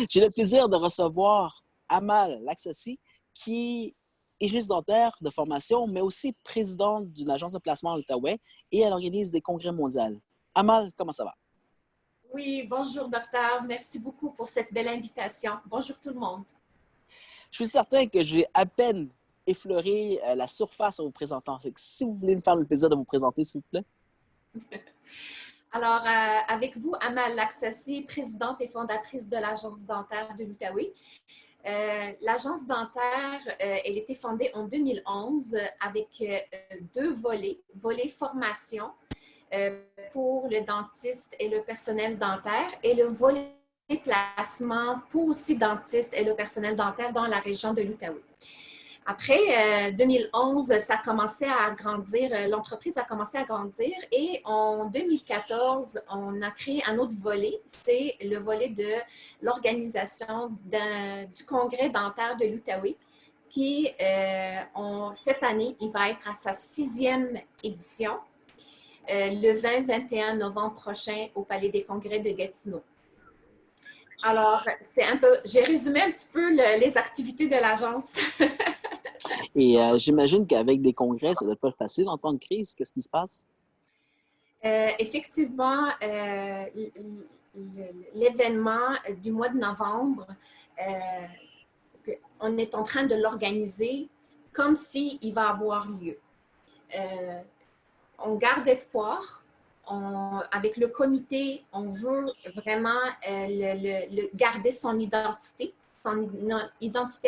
J'ai le plaisir de recevoir Amal Laksasi, qui est hygiéniste dentaire de formation, mais aussi présidente d'une agence de placement en Outaouais et elle organise des congrès mondiaux. Amal, comment ça va? Oui, bonjour docteur. Merci beaucoup pour cette belle invitation. Bonjour tout le monde. Je suis certain que j'ai à peine effleuré la surface en vous présentant. Si vous voulez me faire le plaisir de vous présenter, s'il vous plaît. Alors, avec vous, Amal Laksasi, présidente et fondatrice de l'Agence dentaire de l'Outaouais. L'Agence dentaire, elle a été fondée en 2011 avec deux volets. Volet formation pour le dentiste et le personnel dentaire et le volet placement pour aussi dentistes et le personnel dentaire dans la région de l'Outaouais. Après 2011, ça a commencé à grandir, l'entreprise a commencé à grandir et en 2014, on a créé un autre volet, c'est le volet de l'organisation du congrès dentaire de l'Outaouais qui, cette année, il va être à sa 6e édition, le 20-21 novembre prochain au Palais des Congrès de Gatineau. Alors, j'ai résumé un petit peu les activités de l'agence. Et j'imagine qu'avec des congrès, ça ne doit pas être facile en temps de crise. Qu'est-ce qui se passe? Effectivement, l'événement du mois de novembre, on est en train de l'organiser comme s'il va avoir lieu. On garde espoir. Avec le comité, on veut vraiment garder son identité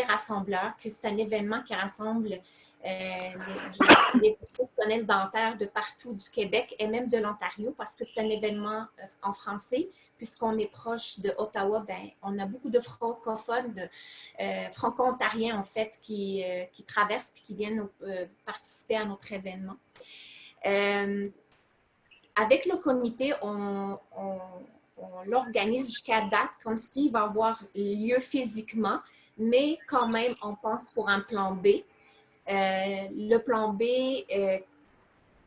rassembleur, que c'est un événement qui rassemble les professionnels dentaires de partout du Québec et même de l'Ontario parce que c'est un événement en français. Puisqu'on est proche de Ottawa, ben, on a beaucoup de francophones, franco-ontariens en fait, qui traversent et qui viennent participer à notre événement. Avec le comité, on l'organise jusqu'à date comme s'il va avoir lieu physiquement, mais quand même, on pense pour un plan B. Le plan B,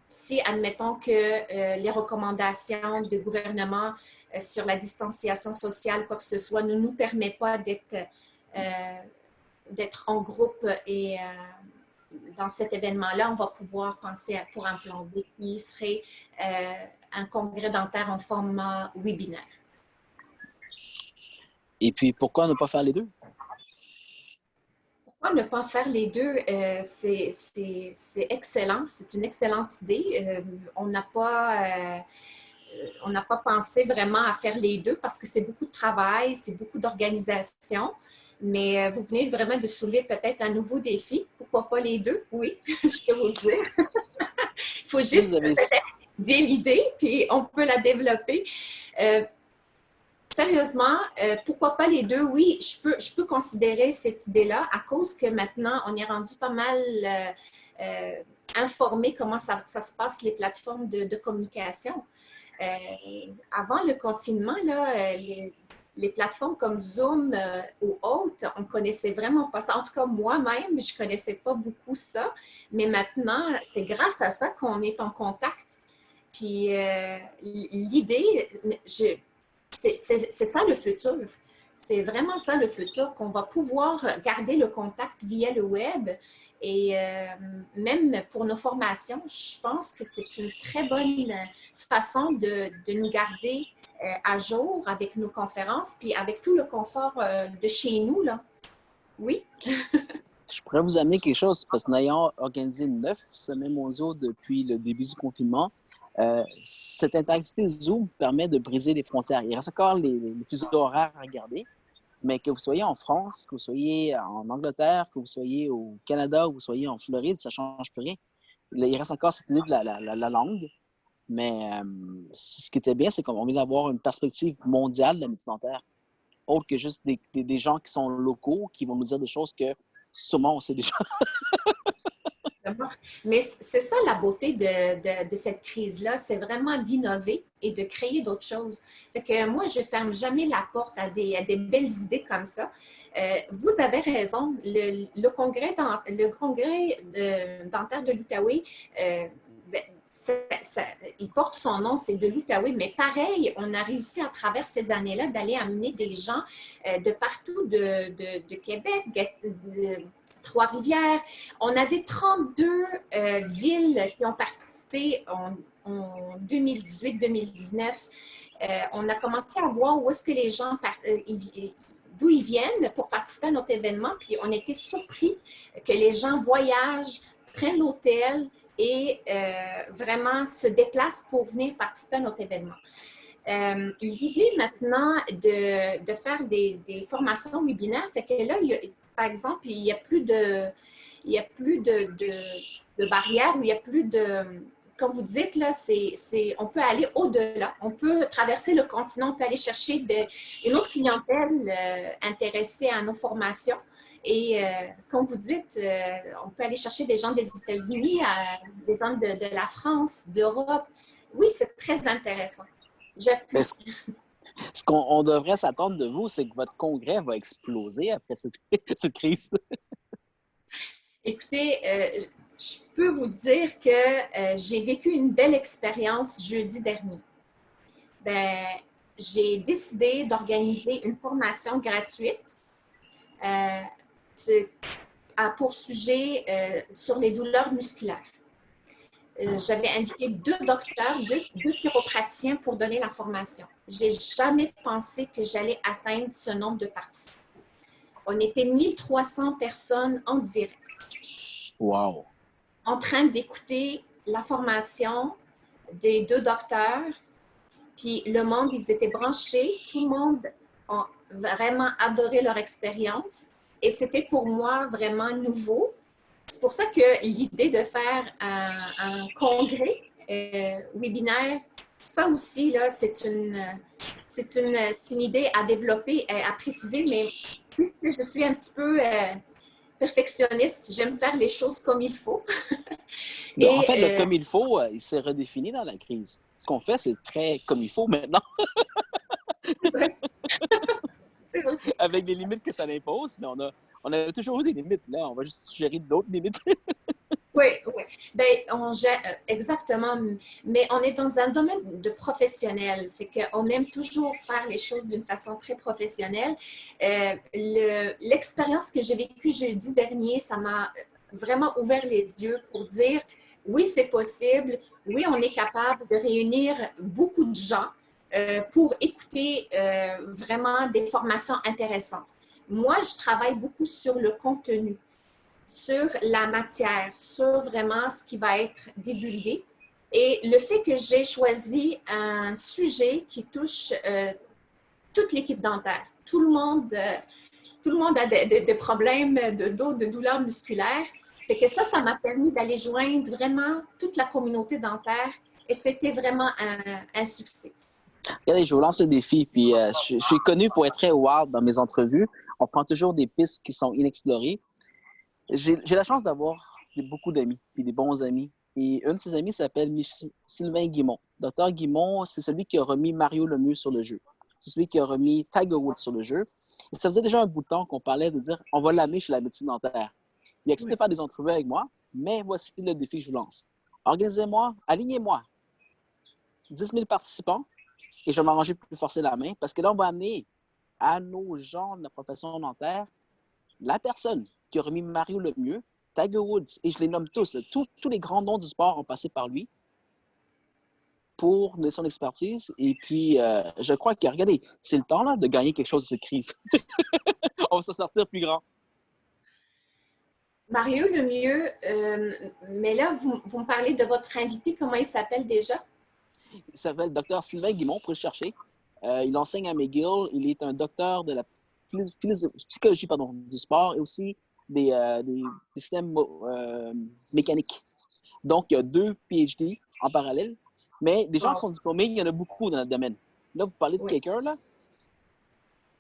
si admettons que les recommandations du gouvernement sur la distanciation sociale, quoi que ce soit, ne nous permet pas d'être en groupe et dans cet événement-là, on va pouvoir penser pour un plan B qui serait un congrès dentaire en format webinaire. Et puis, pourquoi ne pas faire les deux? Pourquoi ne pas faire les deux? C'est excellent, c'est une excellente idée. On n'a pas pensé vraiment à faire les deux parce que c'est beaucoup de travail, c'est beaucoup d'organisation. Mais vous venez vraiment de soulever peut-être un nouveau défi. Pourquoi pas les deux? Oui, je peux vous le dire. Il faut juste idée l'idée, puis on peut la développer. Sérieusement, pourquoi pas les deux? Oui, je peux considérer cette idée-là à cause que maintenant, on est rendu pas mal informé comment ça se passe, les plateformes de communication. Avant le confinement, là, les plateformes comme Zoom ou autres, on ne connaissait vraiment pas ça. En tout cas, moi-même, je ne connaissais pas beaucoup ça. Mais maintenant, c'est grâce à ça qu'on est en contact. Puis l'idée, c'est ça le futur. C'est vraiment ça le futur, qu'on va pouvoir garder le contact via le web. Et même pour nos formations, je pense que c'est une très bonne façon de nous garder à jour avec nos conférences, puis avec tout le confort de chez nous, là. Oui? Je pourrais vous amener quelque chose, parce que nous ayant organisé 9 semaines mondiaux depuis le début du confinement, cette interactivité Zoom permet de briser les frontières. Il reste encore les fuseaux horaires à regarder, mais que vous soyez en France, que vous soyez en Angleterre, que vous soyez au Canada, ou que vous soyez en Floride, ça ne change plus rien. Il reste encore cette idée de la langue, mais ce qui était bien, c'est qu'on vient d'avoir une perspective mondiale de la médecine dentaire, autre que juste des gens qui sont locaux, qui vont nous dire des choses que sûrement on sait déjà. Mais c'est ça la beauté de cette crise-là, c'est vraiment d'innover et de créer d'autres choses. Fait que moi, je ne ferme jamais la porte à des belles idées comme ça. Vous avez raison, le congrès dentaire de l'Outaouais, il porte son nom, c'est de l'Outaouais, mais pareil, on a réussi à travers ces années-là d'aller amener des gens de partout, de Québec, de Trois-Rivières. On avait 32 villes qui ont participé en 2018-2019. On a commencé à voir où est-ce que les gens d'où ils viennent pour participer à notre événement, puis on était surpris que les gens voyagent, prennent l'hôtel et vraiment se déplacent pour venir participer à notre événement. L'idée maintenant de faire des formations webinaires, fait que là, par exemple, il n'y a plus de barrières, ou il n'y a plus de... Comme vous dites, là, on peut aller au-delà. On peut traverser le continent, on peut aller chercher une autre clientèle intéressée à nos formations. Et comme vous dites, on peut aller chercher des gens des États-Unis, des gens de la France, d'Europe. Oui, c'est très intéressant. Ce qu'on devrait s'attendre de vous, c'est que votre congrès va exploser après cette crise. Écoutez, je peux vous dire que j'ai vécu une belle expérience jeudi dernier. Ben, j'ai décidé d'organiser une formation gratuite pour sujet sur les douleurs musculaires. J'avais invité 2 docteurs, deux chiropraticiens pour donner la formation. Je n'ai jamais pensé que j'allais atteindre ce nombre de participants. On était 1300 personnes en direct. Wow! En train d'écouter la formation des 2 docteurs. Puis le monde, ils étaient branchés. Tout le monde a vraiment adoré leur expérience. Et c'était pour moi vraiment nouveau. C'est pour ça que l'idée de faire un congrès webinaire, ça aussi, là, c'est une idée à développer, à préciser, mais puisque je suis un petit peu perfectionniste, j'aime faire les choses comme il faut. En fait, le comme il faut, il s'est redéfini dans la crise. Ce qu'on fait, c'est très comme il faut maintenant. C'est vrai. Avec les limites que ça impose, mais on a toujours eu des limites. Là, on va juste gérer d'autres limites. Oui, oui. Bien, on gère exactement, mais on est dans un domaine de professionnel, fait qu'on aime toujours faire les choses d'une façon très professionnelle. L'expérience que j'ai vécue jeudi dernier, ça m'a vraiment ouvert les yeux pour dire, oui, c'est possible, oui, on est capable de réunir beaucoup de gens pour écouter vraiment des formations intéressantes. Moi, je travaille beaucoup sur le contenu, sur la matière, sur vraiment ce qui va être divulgué. Et le fait que j'ai choisi un sujet qui touche toute l'équipe dentaire, tout le monde a des problèmes de dos, de douleurs musculaires, c'est que ça m'a permis d'aller joindre vraiment toute la communauté dentaire et c'était vraiment un succès. Regardez, je vous lance un défi. Puis, je suis connu pour être très wild dans mes entrevues. On prend toujours des pistes qui sont inexplorées. J'ai la chance d'avoir beaucoup d'amis, puis des bons amis. Et un de ses amis s'appelle Sylvain Guimont. Docteur Guimont, c'est celui qui a remis Mario Lemieux sur le jeu. C'est celui qui a remis Tiger Woods sur le jeu. Et ça faisait déjà un bout de temps qu'on parlait de dire on va l'amener chez la médecine dentaire. Il a accepté de faire des entrevues avec moi, mais voici le défi que je vous lance. Organisez-moi, alignez-moi 10 000 participants et je vais m'arranger pour lui forcer la main parce que là, on va amener à nos gens de la profession dentaire la personne qui a remis Mario Lemieux, Tiger Woods, et je les nomme tous, là, tous les grands noms du sport ont passé par lui pour donner son expertise. Et puis, je crois que, regardez, c'est le temps là, de gagner quelque chose de cette crise. On va s'en sortir plus grand. Mario Lemieux, mais là, vous me parlez de votre invité, comment il s'appelle déjà? Il s'appelle Dr Sylvain Guimont, pour le chercher. Il enseigne à McGill. Il est un docteur de la psychologie du sport et aussi des systèmes mécaniques. Donc, il y a 2 PhD en parallèle, mais des gens qui sont diplômés, il y en a beaucoup dans le domaine. Là, vous parlez de quelqu'un là,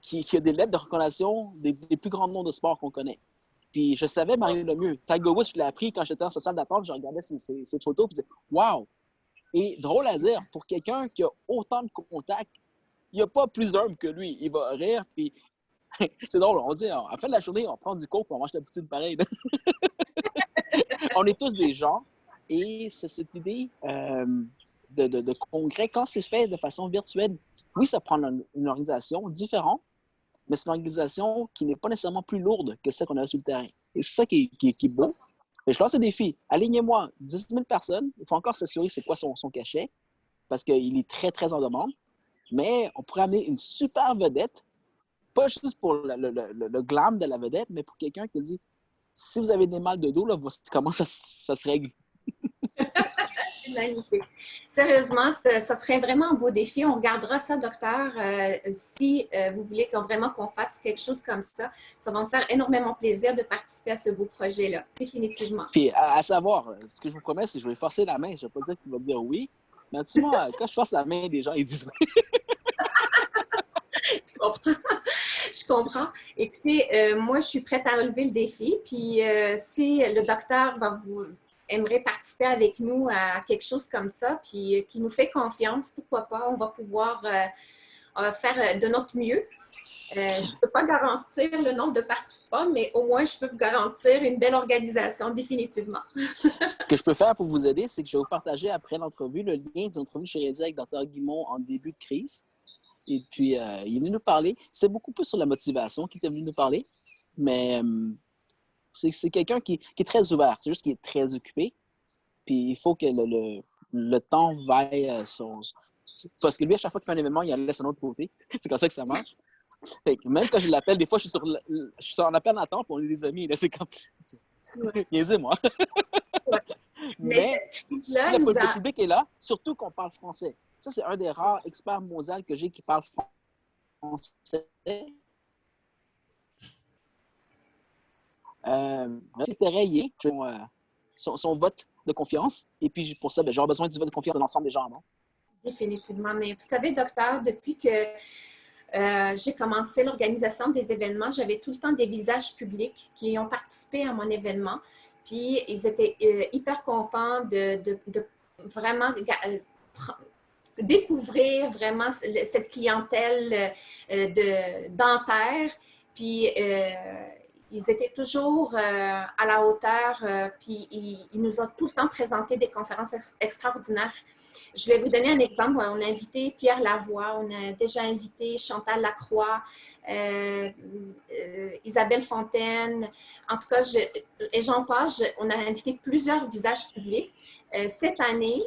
qui a des lettres de recommandation des plus grands noms de sport qu'on connaît. Puis, je savais Mario Lemieux. Tiger Woods, je l'ai appris quand j'étais dans sa salle d'attente, je regardais ses photos et je disais « Wow! » Et drôle à dire, pour quelqu'un qui a autant de contacts, il n'y a pas plus humble que lui. Il va rire, puis c'est drôle, on dit, à la fin de la journée, on prend du coke, on mange la poutine pareil. On est tous des gens Et c'est cette idée de congrès, quand c'est fait de façon virtuelle, oui, ça prend une organisation différente, mais c'est une organisation qui n'est pas nécessairement plus lourde que celle qu'on a sur le terrain. Et c'est ça qui est beau. Et je lance un défi. Alignez-moi 10 000 personnes. Il faut encore s'assurer c'est quoi son cachet, parce qu'il est très, très en demande. Mais on pourrait amener une super vedette, pas juste pour le glam de la vedette, mais pour quelqu'un qui dit si vous avez des mal de dos, là, voici comment ça se règle. C'est magnifique. Sérieusement, ça serait vraiment un beau défi. On regardera ça, docteur. Si vous voulez vraiment qu'on fasse quelque chose comme ça va me faire énormément plaisir de participer à ce beau projet-là, définitivement. Puis, à savoir, ce que je vous promets, c'est que je vais forcer la main. Je ne vais pas dire qu'il va dire oui. Mais tu vois, quand je force la main des gens, ils disent oui. Je comprends. Je comprends. Écoutez, moi, je suis prête à relever le défi. Puis, si le docteur aimerait participer avec nous à quelque chose comme ça, puis qui nous fait confiance, pourquoi pas, on va pouvoir faire de notre mieux. Je ne peux pas garantir le nombre de participants, mais au moins, je peux vous garantir une belle organisation, définitivement. Ce que je peux faire pour vous aider, c'est que je vais vous partager après l'entrevue le lien d'une entrevue que j'ai réalisée avec Dr. Guimond en début de crise. Et puis, il est venu nous parler. C'était beaucoup plus sur la motivation qu'il était venu nous parler, mais c'est quelqu'un qui est très ouvert. C'est juste qu'il est très occupé. Puis, il faut que le temps vaille parce que lui, à chaque fois qu'il fait un événement, il en laisse un autre côté. C'est comme ça que ça marche. Fait que même quand je l'appelle, des fois, je suis en appel d'attente, puis on est des amis. Là, c'est comme... Niaisez-moi. Ouais. Mais si la politique publique est là, surtout qu'on parle français. Ça, c'est un des rares experts mondiaux que j'ai qui parle français. C'était rayé son vote de confiance. Et puis, pour ça, j'aurais besoin du vote de confiance de l'ensemble des gens. Non? Définitivement. Mais vous savez, docteur, depuis que j'ai commencé l'organisation des événements, j'avais tout le temps des visages publics qui ont participé à mon événement. Puis, ils étaient hyper contents de vraiment découvrir vraiment cette clientèle dentaire. Puis, ils étaient toujours à la hauteur. Puis, ils nous ont tout le temps présenté des conférences extraordinaires. Je vais vous donner un exemple. On a invité Pierre Lavoie, on a déjà invité Chantal Lacroix, Isabelle Fontaine. En tout cas, et j'en passe, on a invité plusieurs visages publics. Cette année,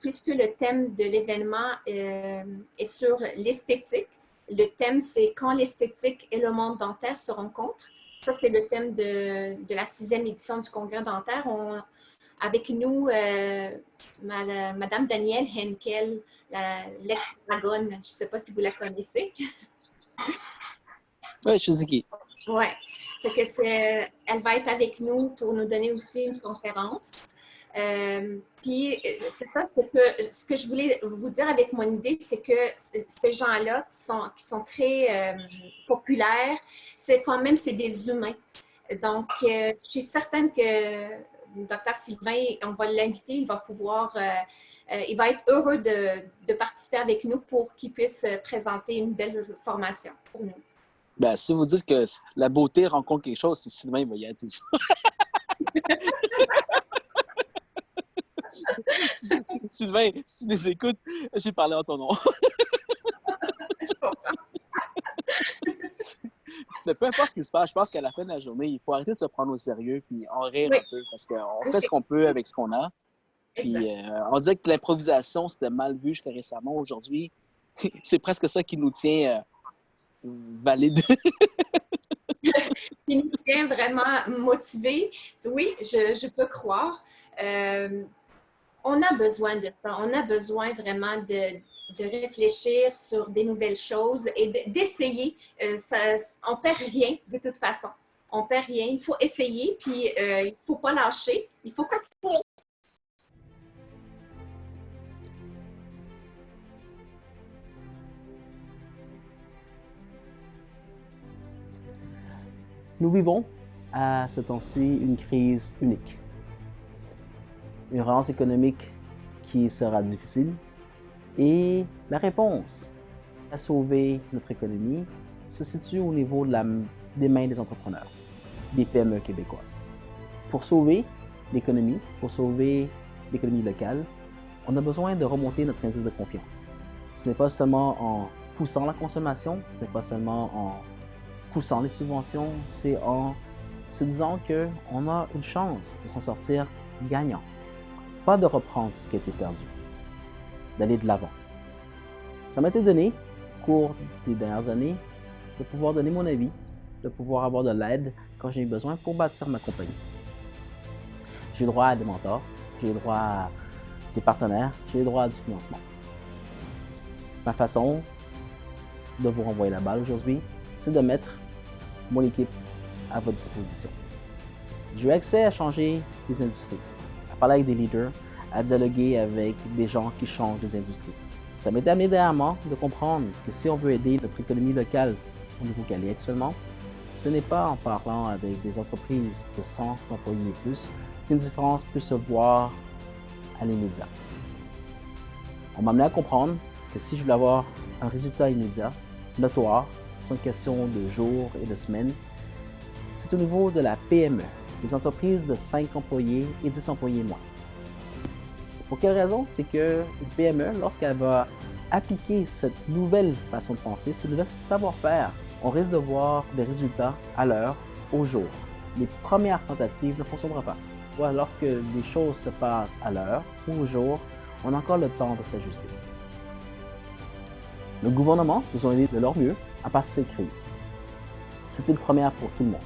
puisque le thème de l'événement est sur l'esthétique, le thème c'est « Quand l'esthétique et le monde dentaire se rencontrent ». Ça, c'est le thème de la 6e édition du Congrès dentaire. Avec nous, Madame Danielle Henkel, l'ex-dragonne. Je ne sais pas si vous la connaissez. Oui, je sais qui. Oui. Elle va être avec nous pour nous donner aussi une conférence. Puis, c'est ça, ce que je voulais vous dire avec mon idée, c'est que ces gens-là qui sont très populaires, c'est quand même, c'est des humains. Donc, je suis certaine que Dr. Sylvain, on va l'inviter, il va pouvoir, il va être heureux de participer avec nous pour qu'il puisse présenter une belle formation pour nous. Ben, si vous dites que la beauté rencontre quelque chose, c'est Sylvain, il va y être ça. Sylvain, si tu les écoutes, j'ai parlé en ton nom. Je comprends. Mais peu importe ce qui se passe, je pense qu'à la fin de la journée, il faut arrêter de se prendre au sérieux puis en rire un peu parce qu'on fait ce qu'on peut avec ce qu'on a. Puis on disait que l'improvisation, c'était mal vu jusqu'à récemment. Aujourd'hui, c'est presque ça qui nous tient valide. Qui nous tient vraiment motivés. Oui, je peux croire. On a besoin de ça. On a besoin vraiment de réfléchir sur des nouvelles choses et d'essayer. On ne perd rien de toute façon. On ne perd rien. Il faut essayer, puis il ne faut pas lâcher. Il faut continuer. Nous vivons à ce temps-ci une crise unique. Une relance économique qui sera difficile. Et la réponse à sauver notre économie se situe au niveau des mains des entrepreneurs, des PME québécoises. Pour sauver l'économie, pour sauver l'économie locale, on a besoin de remonter notre indice de confiance. Ce n'est pas seulement en poussant la consommation, ce n'est pas seulement en poussant les subventions, c'est en se disant qu'on a une chance de s'en sortir gagnant. Pas de reprendre ce qui a été perdu, d'aller de l'avant. Ça m'a été donné, au cours des dernières années, de pouvoir donner mon avis, de pouvoir avoir de l'aide quand j'ai eu besoin pour bâtir ma compagnie. J'ai le droit à des mentors, j'ai le droit à des partenaires, j'ai le droit à du financement. Ma façon de vous renvoyer la balle aujourd'hui, c'est de mettre mon équipe à votre disposition. J'ai eu accès à changer les industries, à parler avec des leaders, à dialoguer avec des gens qui changent les industries. Ça m'a permis dernièrement de comprendre que si on veut aider notre économie locale au niveau qu'elle est actuellement, ce n'est pas en parlant avec des entreprises de 100 employés et plus qu'une différence peut se voir à l'immédiat. On m'a amené à comprendre que si je voulais avoir un résultat immédiat, notoire, sur une question de jours et de semaines, c'est au niveau de la PME, les entreprises de 5 employés et 10 employés moins. Pour quelle raison? C'est qu'une PME, lorsqu'elle va appliquer cette nouvelle façon de penser, ce nouvel savoir-faire, on risque de voir des résultats à l'heure, au jour. Les premières tentatives ne fonctionneront pas. Lorsque les choses se passent à l'heure ou au jour, on a encore le temps de s'ajuster. Le gouvernement nous a aidé de leur mieux à passer cette crise. C'était une première pour tout le monde.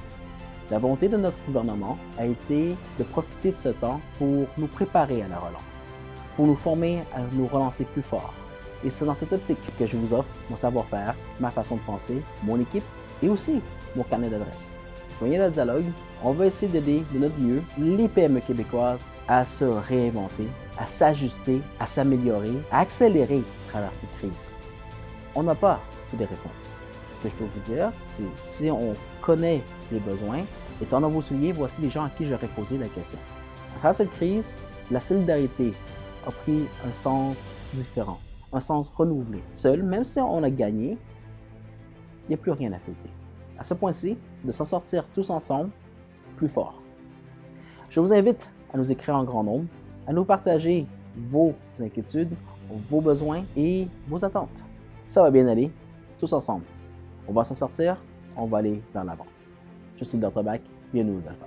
La volonté de notre gouvernement a été de profiter de ce temps pour nous préparer à la relance, pour nous former à nous relancer plus fort. Et c'est dans cette optique que je vous offre mon savoir-faire, ma façon de penser, mon équipe et aussi mon carnet d'adresses. Joignez le dialogue, on va essayer d'aider de notre mieux les PME québécoises à se réinventer, à s'ajuster, à s'améliorer, à accélérer à travers cette crise. On n'a pas toutes les réponses. Ce que je peux vous dire, c'est si on connaît les besoins, étant dans vos souliers, voici les gens à qui j'aurais posé la question. À travers cette crise, la solidarité a pris un sens différent, un sens renouvelé. Seul, même si on a gagné, il n'y a plus rien à fêter. À ce point-ci, c'est de s'en sortir tous ensemble, plus fort. Je vous invite à nous écrire en grand nombre, à nous partager vos inquiétudes, vos besoins et vos attentes. Ça va bien aller, tous ensemble. On va s'en sortir, on va aller vers l'avant. Je suis le Dr. Bach, bienvenue aux Alpha.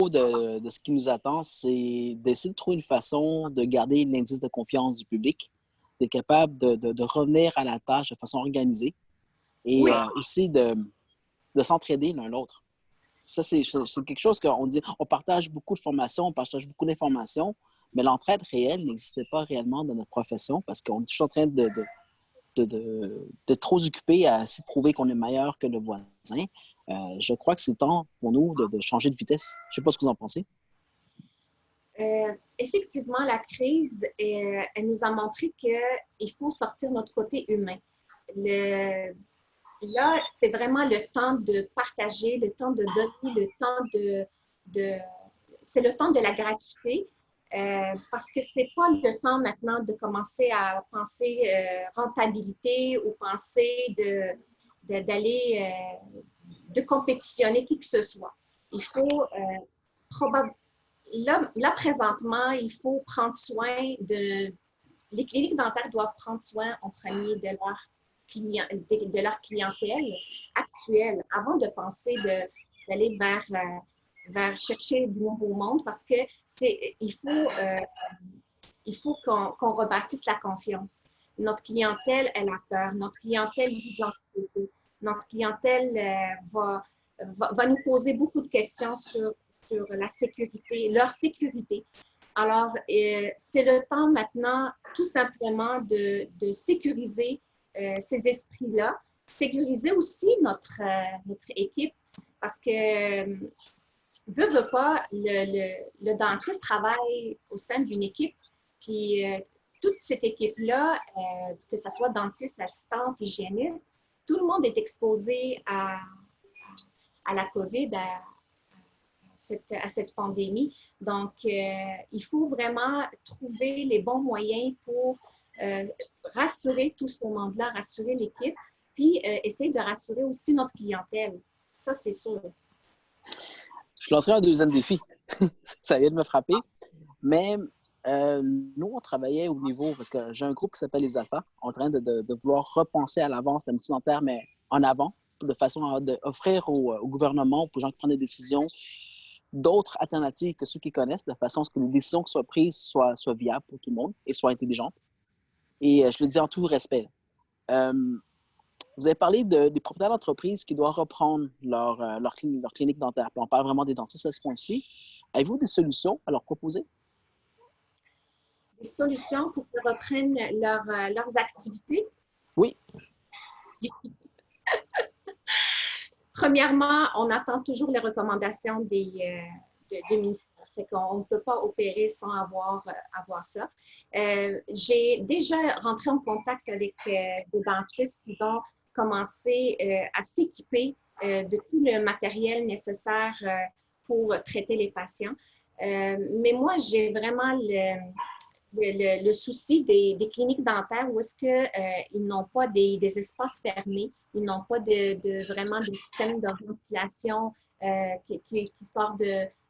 De ce qui nous attend, c'est d'essayer de trouver une façon de garder l'indice de confiance du public, d'être capable de revenir à la tâche de façon organisée et Oui. Aussi de s'entraider l'un l'autre. Ça, c'est quelque chose qu'on dit, on partage beaucoup de formations, on partage beaucoup d'informations, mais l'entraide réelle n'existait pas réellement dans notre profession parce qu'on est toujours en train de trop occupé à essayer de prouver qu'on est meilleur que le voisin. Je crois que c'est temps pour nous de changer de vitesse. Je ne sais pas ce que vous en pensez. Effectivement, la crise, elle nous a montré qu'il faut sortir notre côté humain. Là, c'est vraiment le temps de partager, le temps de donner, le temps c'est le temps de la gratuité. Parce que ce n'est pas le temps maintenant de commencer à penser rentabilité ou penser d'aller de compétitionner qui que ce soit. Il faut probablement, là, présentement, il faut prendre soin les cliniques dentaires doivent prendre soin en premier de leur clientèle actuelle avant de penser d'aller vers chercher du nouveau monde parce que il faut qu'on rebâtisse la confiance. Notre clientèle, elle a peur. Notre clientèle vit dans l'anxiété. Notre clientèle va nous poser beaucoup de questions sur la sécurité, leur sécurité. Alors, c'est le temps maintenant, tout simplement, de sécuriser ces esprits-là, sécuriser aussi notre équipe, parce que, veut pas, le dentiste travaille au sein d'une équipe, puis toute cette équipe-là, que ce soit dentiste, assistante, hygiéniste, tout le monde est exposé à la COVID, à cette pandémie. Donc, il faut vraiment trouver les bons moyens pour rassurer tout ce monde-là, rassurer l'équipe, puis essayer de rassurer aussi notre clientèle. Ça, c'est sûr. Je lancerai un deuxième défi. Ça vient de me frapper. Mais nous, on travaillait au niveau, parce que j'ai un groupe qui s'appelle les Alpha, en train de vouloir repenser à l'avance la médecine dentaire, mais en avant, de façon à offrir au gouvernement, aux gens qui prennent des décisions, d'autres alternatives que ceux qui connaissent, de façon à ce que les décisions qui soient prises soient viables pour tout le monde et soient intelligentes. Et je le dis en tout respect. Vous avez parlé des propriétaires d'entreprises qui doivent reprendre leur clinique dentaire. Puis on parle vraiment des dentistes à ce point-ci. Avez-vous des solutions à leur proposer? Des solutions pour qu'ils reprennent leurs activités? Oui. Premièrement, on attend toujours les recommandations des ministères. Fait qu'on ne peut pas opérer sans avoir ça. J'ai déjà rentré en contact avec des dentistes qui ont commencé à s'équiper de tout le matériel nécessaire pour traiter les patients. Mais moi, j'ai vraiment le souci des cliniques dentaires où est-ce qu'ils n'ont pas des espaces fermés, ils n'ont pas vraiment des systèmes de ventilation qui sortent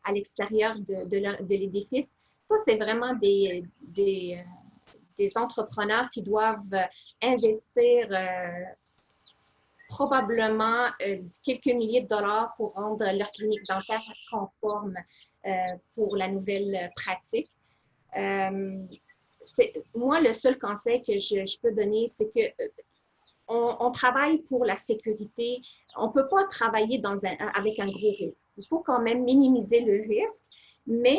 à l'extérieur de l'édifice. Ça, c'est vraiment des entrepreneurs qui doivent investir probablement quelques milliers de dollars pour rendre leur clinique dentaire conforme pour la nouvelle pratique. Moi, le seul conseil que je peux donner, c'est que on travaille pour la sécurité. On ne peut pas travailler avec un gros risque. Il faut quand même minimiser le risque, mais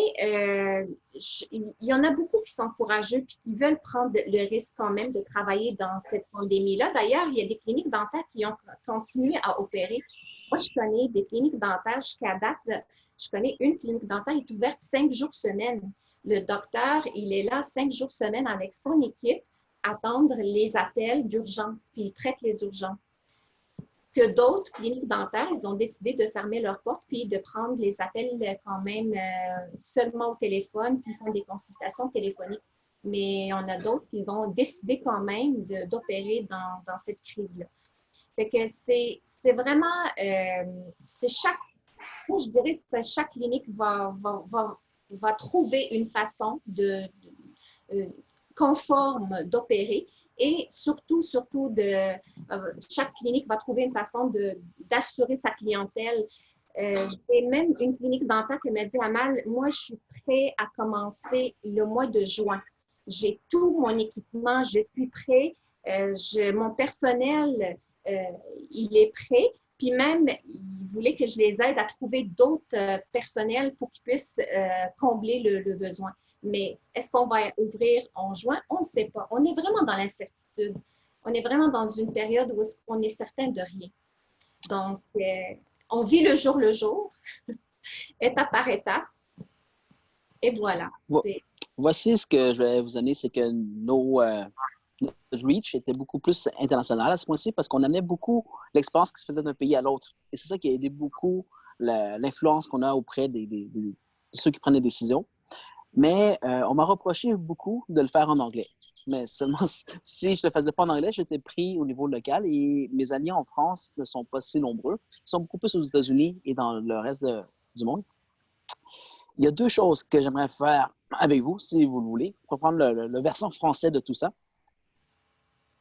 il y en a beaucoup qui sont courageux et qui veulent prendre le risque quand même de travailler dans cette pandémie-là. D'ailleurs, il y a des cliniques dentaires qui ont continué à opérer. Moi, je connais des cliniques dentaires jusqu'à date. Je connais une clinique dentaire qui est ouverte 5 jours semaine. Le docteur, il est là 5 jours semaine avec son équipe, attendre les appels d'urgence, puis il traite les urgences. Que d'autres cliniques dentaires, ils ont décidé de fermer leurs portes, puis de prendre les appels quand même seulement au téléphone, puis ils font des consultations téléphoniques. Mais on a d'autres qui vont décider quand même d'opérer dans cette crise-là. Fait que c'est vraiment, moi, je dirais que chaque clinique va trouver une façon conforme d'opérer et surtout, chaque clinique va trouver une façon d'assurer sa clientèle. J'ai même une clinique dentaire qui m'a dit, Amal, moi, je suis prêt à commencer le mois de juin. J'ai tout mon équipement, je suis prêt. Mon personnel, il est prêt. Puis même, ils voulaient que je les aide à trouver d'autres personnels pour qu'ils puissent combler le besoin. Mais est-ce qu'on va ouvrir en juin? On ne sait pas. On est vraiment dans l'incertitude. On est vraiment dans une période où on est certain de rien. Donc, on vit le jour, étape par étape. Et voilà. Voici ce que je vais vous donner, c'est que notre reach était beaucoup plus international à ce point-ci parce qu'on amenait beaucoup l'expérience qui se faisait d'un pays à l'autre. Et c'est ça qui a aidé beaucoup l'influence qu'on a auprès de ceux qui prennent les décisions. Mais on m'a reproché beaucoup de le faire en anglais. Mais seulement si je ne le faisais pas en anglais, j'étais pris au niveau local et mes amis en France ne sont pas si nombreux. Ils sont beaucoup plus aux États-Unis et dans le reste du monde. Il y a deux choses que j'aimerais faire avec vous, si vous le voulez, pour prendre le versant français de tout ça.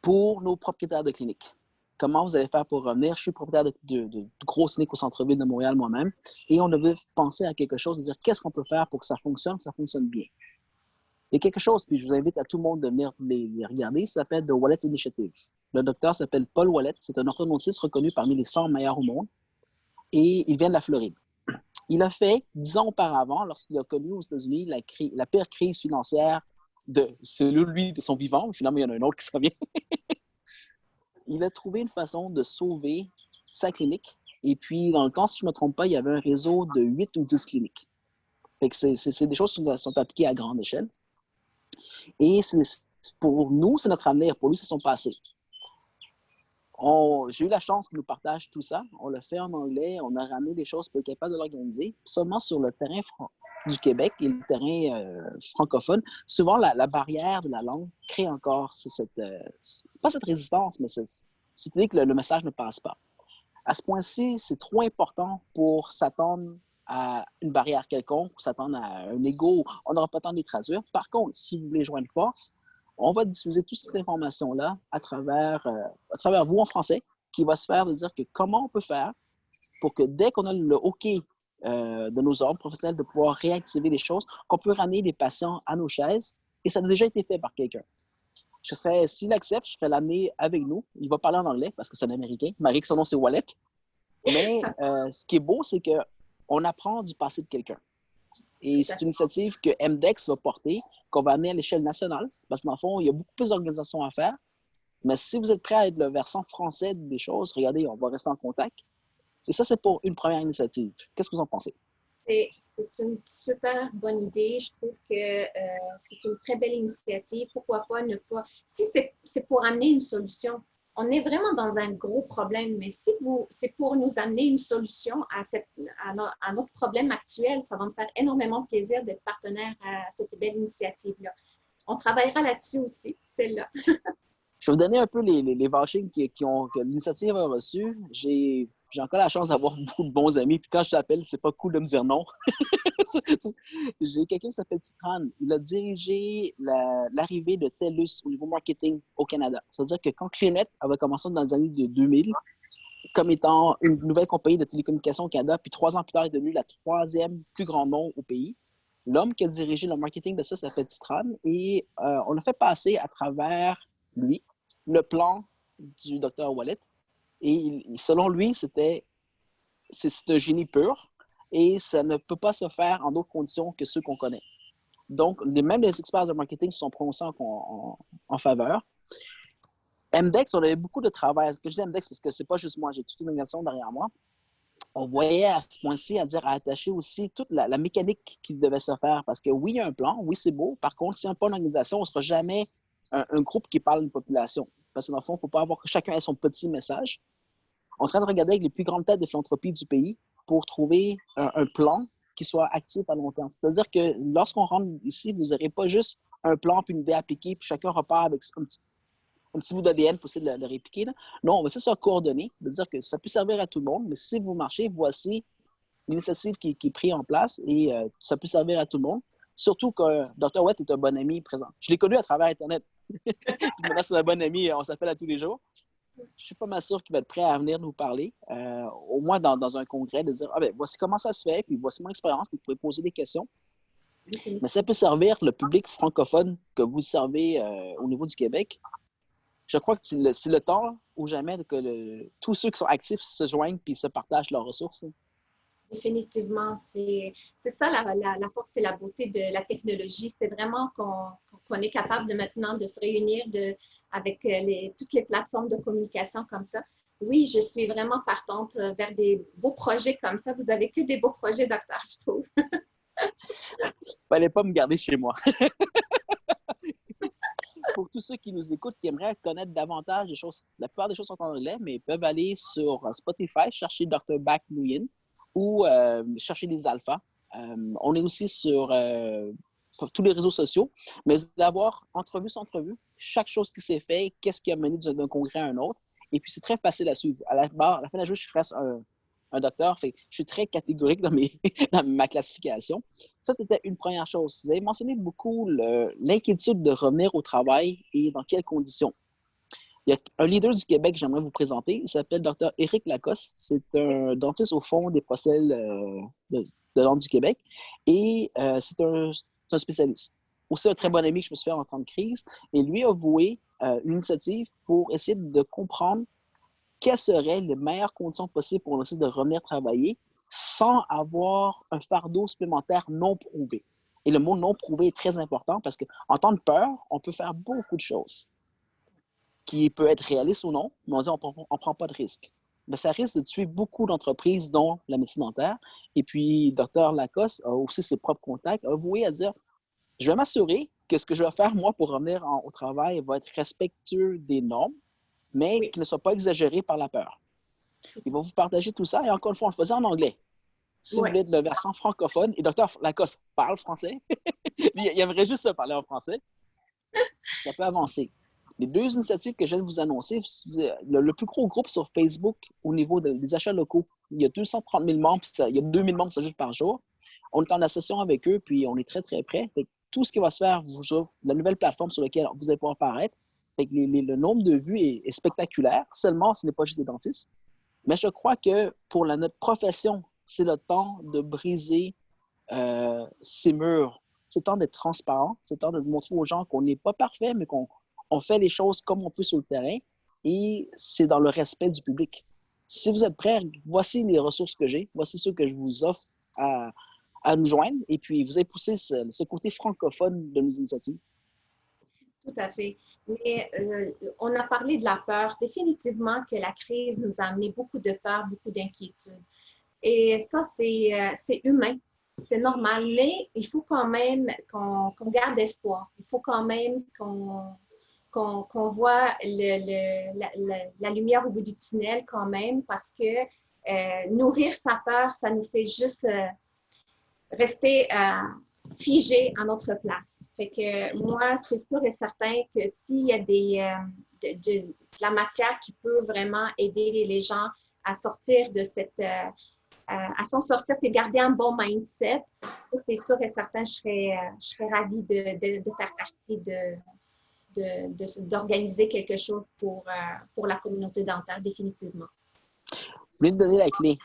Pour nos propriétaires de cliniques. Comment vous allez faire pour revenir? Je suis propriétaire de grosses cliniques au centre-ville de Montréal moi-même et on devait penser à quelque chose, de dire qu'est-ce qu'on peut faire pour que ça fonctionne bien. Il y a quelque chose, puis je vous invite à tout le monde de venir les regarder, ça s'appelle The Wallet Initiative. Le docteur s'appelle Paul Wallet, c'est un orthodontiste reconnu parmi les 100 meilleurs au monde et il vient de la Floride. Il a fait 10 ans auparavant, lorsqu'il a connu aux États-Unis la pire crise financière de son vivant. Finalement, il y en a un autre qui s'en vient. Il a trouvé une façon de sauver sa clinique. Et puis, dans le temps, si je ne me trompe pas, il y avait un réseau de 8 ou 10 cliniques. Fait que c'est des choses qui sont appliquées à grande échelle. Et pour nous, c'est notre avenir. Pour lui, c'est son passé. J'ai eu la chance qu'il nous partage tout ça. On l'a fait en anglais. On a ramené des choses pour être capable de l'organiser. Seulement sur le terrain du Québec et le terrain francophone, souvent la barrière de la langue crée encore pas cette résistance, mais c'est-à-dire que le message ne passe pas. À ce point-ci, c'est trop important pour s'attendre à une barrière quelconque, pour s'attendre à un ego. On n'aura pas le temps de les traduire. Par contre, si vous voulez joindre force, on va diffuser toute cette information-là à travers vous en français, qui va se faire de dire que comment on peut faire pour que dès qu'on a le OK de nos ordres professionnels de pouvoir réactiver les choses, qu'on peut ramener les patients à nos chaises. Et ça a déjà été fait par quelqu'un. S'il accepte, je serais l'amener avec nous. Il va parler en anglais parce que c'est un Américain. Marie, son nom, c'est Wallet. Mais ce qui est beau, c'est qu'on apprend du passé de quelqu'un. Et c'est une initiative que MDEX va porter, qu'on va amener à l'échelle nationale. Parce que dans le fond, il y a beaucoup plus d'organisations à faire. Mais si vous êtes prêt à être le versant français des choses, regardez, on va rester en contact. Et ça, c'est pour une première initiative. Qu'est-ce que vous en pensez? C'est une super bonne idée. Je trouve que c'est une très belle initiative. Pourquoi pas ne pas... Si c'est pour amener une solution, on est vraiment dans un gros problème, mais si c'est pour nous amener une solution à notre problème actuel, ça va me faire énormément plaisir d'être partenaire à cette belle initiative-là. On travaillera là-dessus aussi, celle-là. Je vais vous donner un peu les vouchings que l'initiative a reçus. J'ai encore la chance d'avoir beaucoup de bons amis. Puis quand je t'appelle, c'est pas cool de me dire non. J'ai quelqu'un qui s'appelle Titran. Il a dirigé l'arrivée de TELUS au niveau marketing au Canada. C'est-à-dire que quand Clearnet avait commencé dans les années de 2000, comme étant une nouvelle compagnie de télécommunications au Canada, puis 3 ans plus tard, il est devenu la 3e plus grand nom au pays. L'homme qui a dirigé le marketing de ça s'appelle Titran. Et on a fait passer à travers lui le plan du docteur Wallet. Et selon lui, c'est un génie pur et ça ne peut pas se faire en d'autres conditions que ceux qu'on connaît. Donc, même les experts de marketing se sont prononcés en faveur. MDEX, on avait beaucoup de travail. Je dis MDEX parce que c'est pas juste moi, j'ai toute une organisation derrière moi. On voyait à ce point-ci à attacher aussi toute la mécanique qui devait se faire parce que oui, il y a un plan, oui, c'est beau. Par contre, si on n'a pas une organisation, on ne sera jamais un groupe qui parle à une population. Parce que dans le fond, il ne faut pas avoir que chacun ait son petit message. On est en train de regarder avec les plus grandes têtes de philanthropie du pays pour trouver un plan qui soit actif à long terme. C'est-à-dire que lorsqu'on rentre ici, vous n'aurez pas juste un plan puis une idée appliquée, puis chacun repart avec un petit bout d'ADN pour essayer de le répliquer. Là. Non, on va essayer de se coordonner, de dire que ça peut servir à tout le monde, mais si vous marchez, voici l'initiative qui est prise en place et ça peut servir à tout le monde. Surtout que Dr. Wett est un bon ami présent. Je l'ai connu à travers Internet. Maintenant, c'est un bon ami, on s'appelle à tous les jours. Je ne suis pas mal sûr qu'il va être prêt à venir nous parler, au moins dans un congrès, de dire voici comment ça se fait, puis voici mon expérience, puis vous pouvez poser des questions. Mais ça peut servir le public francophone que vous servez au niveau du Québec. Je crois que c'est le temps ou jamais que tous ceux qui sont actifs se joignent puis se partagent leurs ressources. Définitivement, c'est ça la force et la beauté de la technologie. C'est vraiment qu'on est capable de maintenant de se réunir avec toutes les plateformes de communication comme ça. Oui, je suis vraiment partante vers des beaux projets comme ça. Vous n'avez que des beaux projets, docteur, je trouve. Fallait pas me garder chez moi. Pour tous ceux qui nous écoutent, qui aimeraient connaître davantage des choses, la plupart des choses sont en anglais, mais ils peuvent aller sur Spotify, chercher Dr. Back Nguyen ou chercher des alphas. On est aussi sur tous les réseaux sociaux, mais vous allez avoir entrevue sur entrevue, chaque chose qui s'est fait, qu'est-ce qui a mené d'un congrès à un autre. Et puis, c'est très facile à suivre. À la fin de la journée, je reste un docteur. Fait, je suis très catégorique dans ma classification. Ça, c'était une première chose. Vous avez mentionné beaucoup l'inquiétude de revenir au travail et dans quelles conditions. Il y a un leader du Québec que j'aimerais vous présenter. Il s'appelle Dr. Éric Lacoste. C'est un dentiste au fond des procès de l'Ordre du Québec. Et c'est un spécialiste. Aussi un très bon ami que je me suis fait en temps de crise. Et lui a voué une initiative pour essayer de comprendre quelles seraient les meilleures conditions possibles pour essayer de revenir travailler sans avoir un fardeau supplémentaire non prouvé. Et le mot non prouvé est très important parce qu'en temps de peur, on peut faire beaucoup de choses qui peut être réaliste ou non, mais on dit on ne prend pas de risque. Mais ça risque de tuer beaucoup d'entreprises, dont la médecine dentaire. Et puis, Dr. Lacoste a aussi ses propres contacts, a voué à dire je vais m'assurer que ce que je vais faire, moi, pour revenir au travail va être respectueux des normes, mais qui ne soit pas exagéré par la peur. Il va vous partager tout ça. Et encore une fois, on le faisait en anglais. Si vous voulez être le versant francophone, et Dr. Lacoste parle français, il aimerait juste se parler en français, ça peut avancer. Les deux initiatives que je viens de vous annoncer, le plus gros groupe sur Facebook au niveau des achats locaux, il y a 230 000 membres, il y a 2 000 membres qui s'ajoutent par jour. On est en association avec eux, puis on est très, très près. Tout ce qui va se faire vous offre la nouvelle plateforme sur laquelle vous allez pouvoir apparaître. Le nombre de vues est spectaculaire. Seulement, ce n'est pas juste des dentistes. Mais je crois que pour notre profession, c'est le temps de briser ces murs. C'est le temps d'être transparent. C'est le temps de montrer aux gens qu'on n'est pas parfait, mais qu'on fait les choses comme on peut sur le terrain. Et c'est dans le respect du public. Si vous êtes prêts, voici les ressources que j'ai. Voici ceux que je vous offre à nous joindre. Et puis, vous avez poussé ce côté francophone de nos initiatives. Tout à fait. Mais on a parlé de la peur. Définitivement que la crise nous a amené beaucoup de peur, beaucoup d'inquiétude. Et ça, c'est humain, c'est normal, mais il faut quand même qu'on garde espoir. Il faut quand même qu'on voit la lumière au bout du tunnel quand même, parce que nourrir sa peur, ça nous fait juste rester figé à notre place. Fait que moi, c'est sûr et certain que s'il y a de la matière qui peut vraiment aider les gens à sortir de à s'en sortir et garder un bon mindset, c'est sûr et certain, je serais ravie de faire partie d'organiser quelque chose pour la communauté dentaire, définitivement. Vous venez de donner la clé.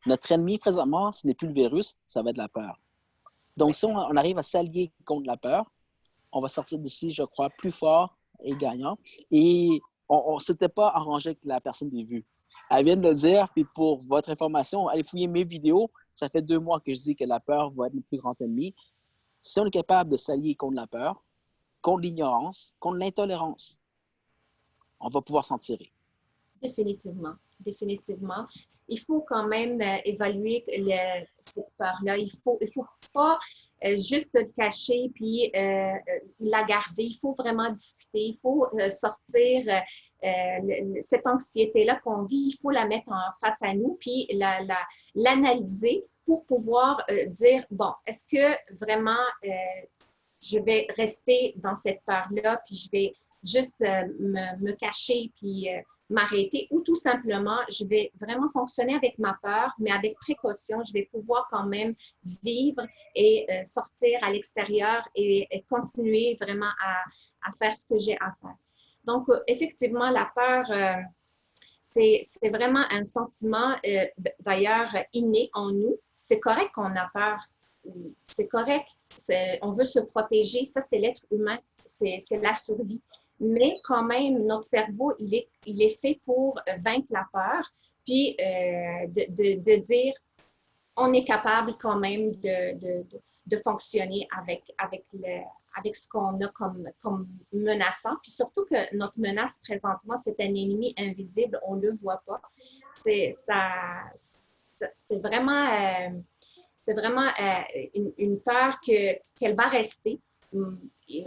Notre ennemi, présentement, ce n'est plus le virus, ça va être la peur. Donc, si on arrive à s'allier contre la peur, on va sortir d'ici, je crois, plus fort et gagnant. Et on ne s'était pas arrangé avec la personne des vues. Elle vient de le dire, puis pour votre information, allez fouiller mes vidéos. Ça fait 2 mois que je dis que la peur va être notre plus grand ennemi. Si on est capable de s'allier contre la peur, contre l'ignorance, contre l'intolérance, on va pouvoir s'en tirer. Définitivement, définitivement. Il faut quand même évaluer cette peur-là. Il faut pas juste le cacher puis la garder. Il faut vraiment discuter. Il faut sortir cette anxiété-là qu'on vit. Il faut la mettre face à nous puis l'analyser pour pouvoir dire, bon, est-ce que vraiment je vais rester dans cette peur-là puis je vais juste me cacher puis m'arrêter, ou tout simplement, je vais vraiment fonctionner avec ma peur, mais avec précaution, je vais pouvoir quand même vivre et sortir à l'extérieur et continuer vraiment à faire ce que j'ai à faire. Donc, effectivement, la peur, c'est vraiment un sentiment, d'ailleurs, inné en nous. C'est correct qu'on a peur. C'est correct. On veut se protéger. Ça, c'est l'être humain. C'est la survie. Mais quand même, notre cerveau, il est fait pour vaincre la peur, puis de dire, on est capable quand même de fonctionner avec ce qu'on a comme menaçant. Puis surtout que notre menace présentement, c'est un ennemi invisible, on ne le voit pas. C'est vraiment, une peur qu'elle va rester.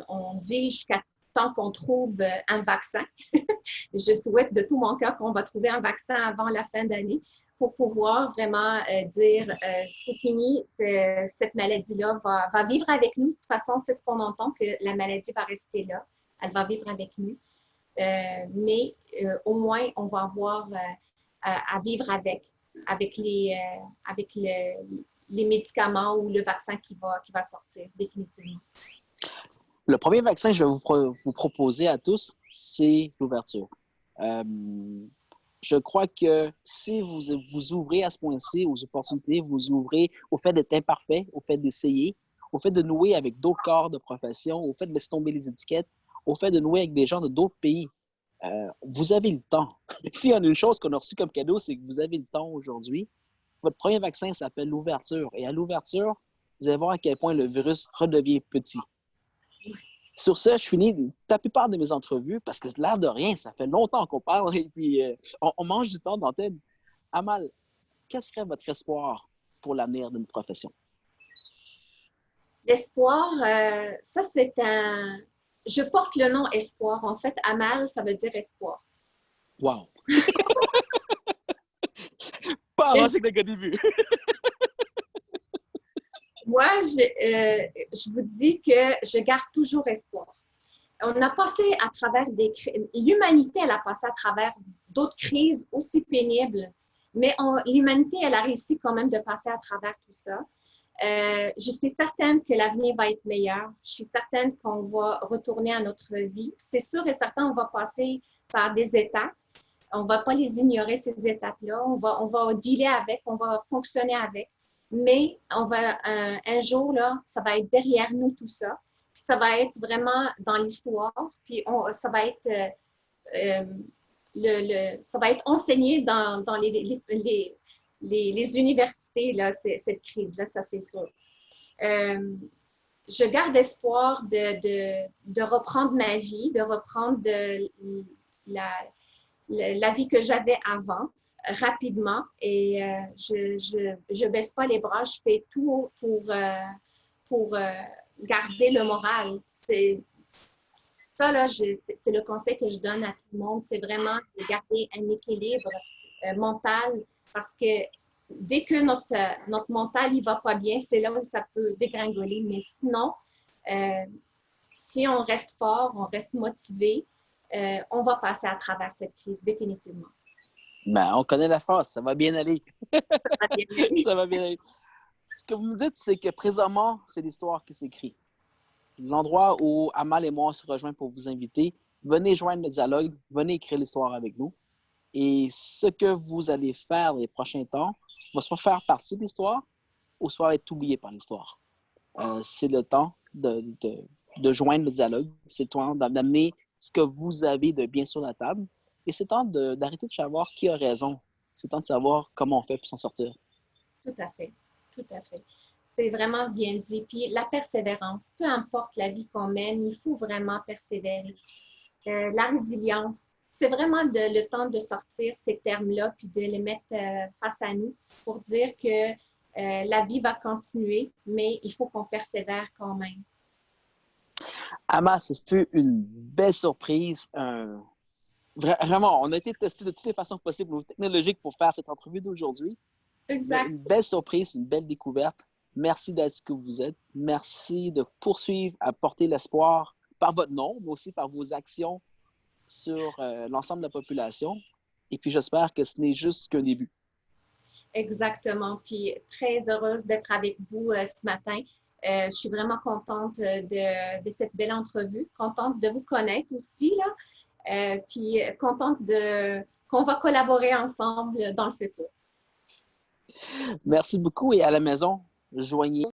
On dit jusqu'à tant qu'on trouve un vaccin. Je souhaite de tout mon cœur qu'on va trouver un vaccin avant la fin d'année pour pouvoir vraiment dire c'est fini, cette maladie-là va vivre avec nous. De toute façon, c'est ce qu'on entend, que la maladie va rester là. Elle va vivre avec nous. Mais au moins, on va avoir à vivre avec les médicaments ou le vaccin qui va sortir, définitivement. Le premier vaccin que je vais vous proposer à tous, c'est l'ouverture. Je crois que si vous ouvrez à ce point-ci aux opportunités, vous ouvrez au fait d'être imparfait, au fait d'essayer, au fait de nouer avec d'autres corps de profession, au fait de laisser tomber les étiquettes, au fait de nouer avec des gens de d'autres pays, vous avez le temps. S'il y en a une chose qu'on a reçue comme cadeau, c'est que vous avez le temps aujourd'hui. Votre premier vaccin s'appelle l'ouverture. Et à l'ouverture, vous allez voir à quel point le virus redevient petit. Sur ce, je finis la plupart de mes entrevues parce que l'air de rien, ça fait longtemps qu'on parle et puis on mange du temps d'antenne. Amal, quel serait votre espoir pour l'avenir de notre profession? L'espoir, ça c'est un... Je porte le nom espoir. En fait, Amal, ça veut dire espoir. Wow! Pas arrangé que le début. Moi, je vous dis que je garde toujours espoir. On a passé à travers l'humanité, elle a passé à travers d'autres crises aussi pénibles, mais l'humanité, elle a réussi quand même de passer à travers tout ça. Je suis certaine que l'avenir va être meilleur. Je suis certaine qu'on va retourner à notre vie. C'est sûr et certain, on va passer par des étapes. On ne va pas les ignorer, ces étapes-là. On va dealer avec, on va fonctionner avec. Mais un jour, là, ça va être derrière nous tout ça. Puis ça va être vraiment dans l'histoire. Puis ça va être ça va être enseigné dans les universités, là, cette crise-là, ça c'est sûr. Je garde espoir de reprendre ma vie, de reprendre la vie que j'avais avant rapidement et je baisse pas les bras, je fais tout pour garder le moral. Ça, là, c'est le conseil que je donne à tout le monde, c'est vraiment de garder un équilibre mental parce que dès que notre mental il va pas bien, c'est là où ça peut dégringoler. Mais sinon, si on reste fort, on reste motivé, on va passer à travers cette crise, définitivement. Ben, on connaît la phrase, ça va bien aller. Ça va bien aller. Ça va bien aller. Ce que vous me dites, c'est que présentement, c'est l'histoire qui s'écrit. L'endroit où Amal et moi on se rejoint pour vous inviter, venez joindre le dialogue, venez écrire l'histoire avec nous. Et ce que vous allez faire les prochains temps va soit faire partie de l'histoire ou soit être oublié par l'histoire. C'est le temps de joindre le dialogue. C'est le temps d'amener ce que vous avez de bien sur la table. Et c'est le temps d'arrêter de savoir qui a raison. C'est le temps de savoir comment on fait pour s'en sortir. Tout à fait. Tout à fait. C'est vraiment bien dit. Puis la persévérance, peu importe la vie qu'on mène, il faut vraiment persévérer. La résilience, c'est vraiment le temps de sortir ces termes-là puis de les mettre face à nous pour dire que la vie va continuer, mais il faut qu'on persévère quand même. Ama, ce fut une belle surprise. Vraiment, on a été testé de toutes les façons possibles ou technologiques pour faire cette entrevue d'aujourd'hui. Exact. Une belle surprise, une belle découverte. Merci d'être ce que vous êtes. Merci de poursuivre à porter l'espoir par votre nom, mais aussi par vos actions sur l'ensemble de la population. Et puis, j'espère que ce n'est juste qu'un début. Exactement. Puis très heureuse d'être avec vous ce matin. Je suis vraiment contente de cette belle entrevue, contente de vous connaître aussi, là. Puis contente qu'on va collaborer ensemble dans le futur. Merci beaucoup et à la maison, joignez.